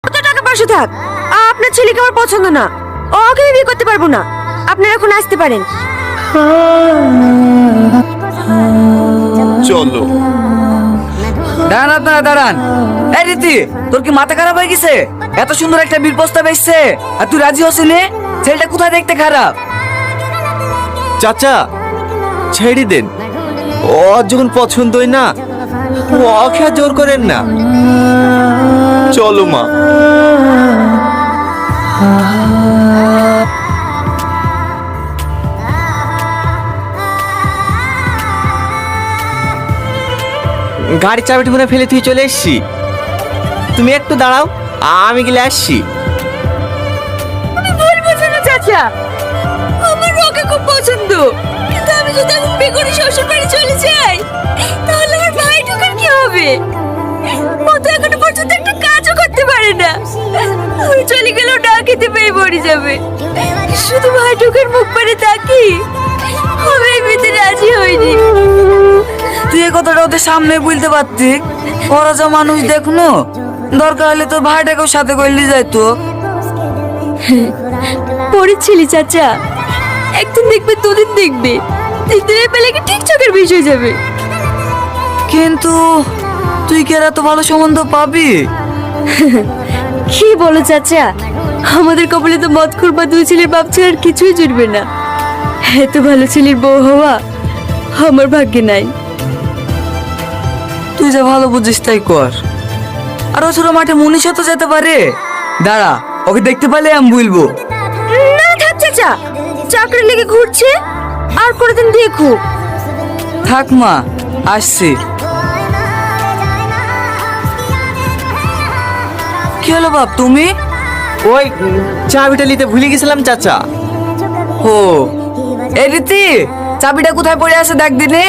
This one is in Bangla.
কত টাকা পয়সা থাক, আপনার ছেলেকে আমার পছন্দ না, ওকে আমি বিয়ে করতে পারবো না। আপনারা এখন আসতে পারেন। চলো। দাঁড়ান আপনারা দাঁড়ান। এই রীতি, তোর কি মাথা খারাপ হয়ে গেছে? এত সুন্দর একটা বিয়ের প্রস্তাব এসছে আর তুই রাজি হসিনি? ছেলেটা কোথায় দেখতে খারাপ? চাচা ছেড়ে দেন, ওর যখন পছন্দই না ওকে আর জোর করেন না। চলো মা। গাড়ির চাবিটা মনে ফেলে তুই চলে এসছি। তুমি একটু দাঁড়াও, আমি গেলে আসছি। আমি ভুল বুঝি না চাচা, আমার ওকে খুব পছন্দ, কিন্তু আমি যদি এখন বিয়ে করে শ্বশুর বাড়ি চলে যাই তাহলে আমার ভাই ঢোকার কি হবে? ও তো এখনো পর্যন্ত একটা কাজও করতে পারে না, ওই চলে গেলেও না খেতে পেয়ে মরে যাবে। শুধু ভাই ঢোকার মুখ পারে তাকি আমি এই বিয়েতে রাজি হইনি। তুই এ কথাটা ওদের সামনে বলতে পারতি, ওরা যা মানুষ দেখনো, দরকার হলে তোর ভাইটাকেও সাথে করলি যাইতো। পড়েছিলি চাচা, একদিন দেখবে, দুদিন দেখবে, তিন দিনের বেলাকে ঠিক চোখের বিষয় যাবে। কিন্তু তুই কি আর এত ভালো সম্বন্ধ পাবি? কি বলো চাচা, আমাদের কপালে তো মদ খুরবা দুই ছেলের বাপ ছাড়া আর কিছুই জুটবে না। এত ভালো ছেলের বউ হওয়া আমার ভাগ্যে নাই। তুই যা ভালো বুঝিস তাই কর। আর ও ছোট মাঠে মনীষা তো যেতে পারে। দাঁড়া, ওকে দেখতে পেলে আমি বলবো। না থাক চাচা, চাকরি লেগে ঘুরছে, আর কোনোদিন দেখো। থাক মা, আসছি। কি হলো বাপ, তুমি? ওই চাবিটা নিতে ভুলে গেছিলাম চাচা। ও এই রীতি, চাবিটা কোথায় পড়ে আছে দেখ দিনে।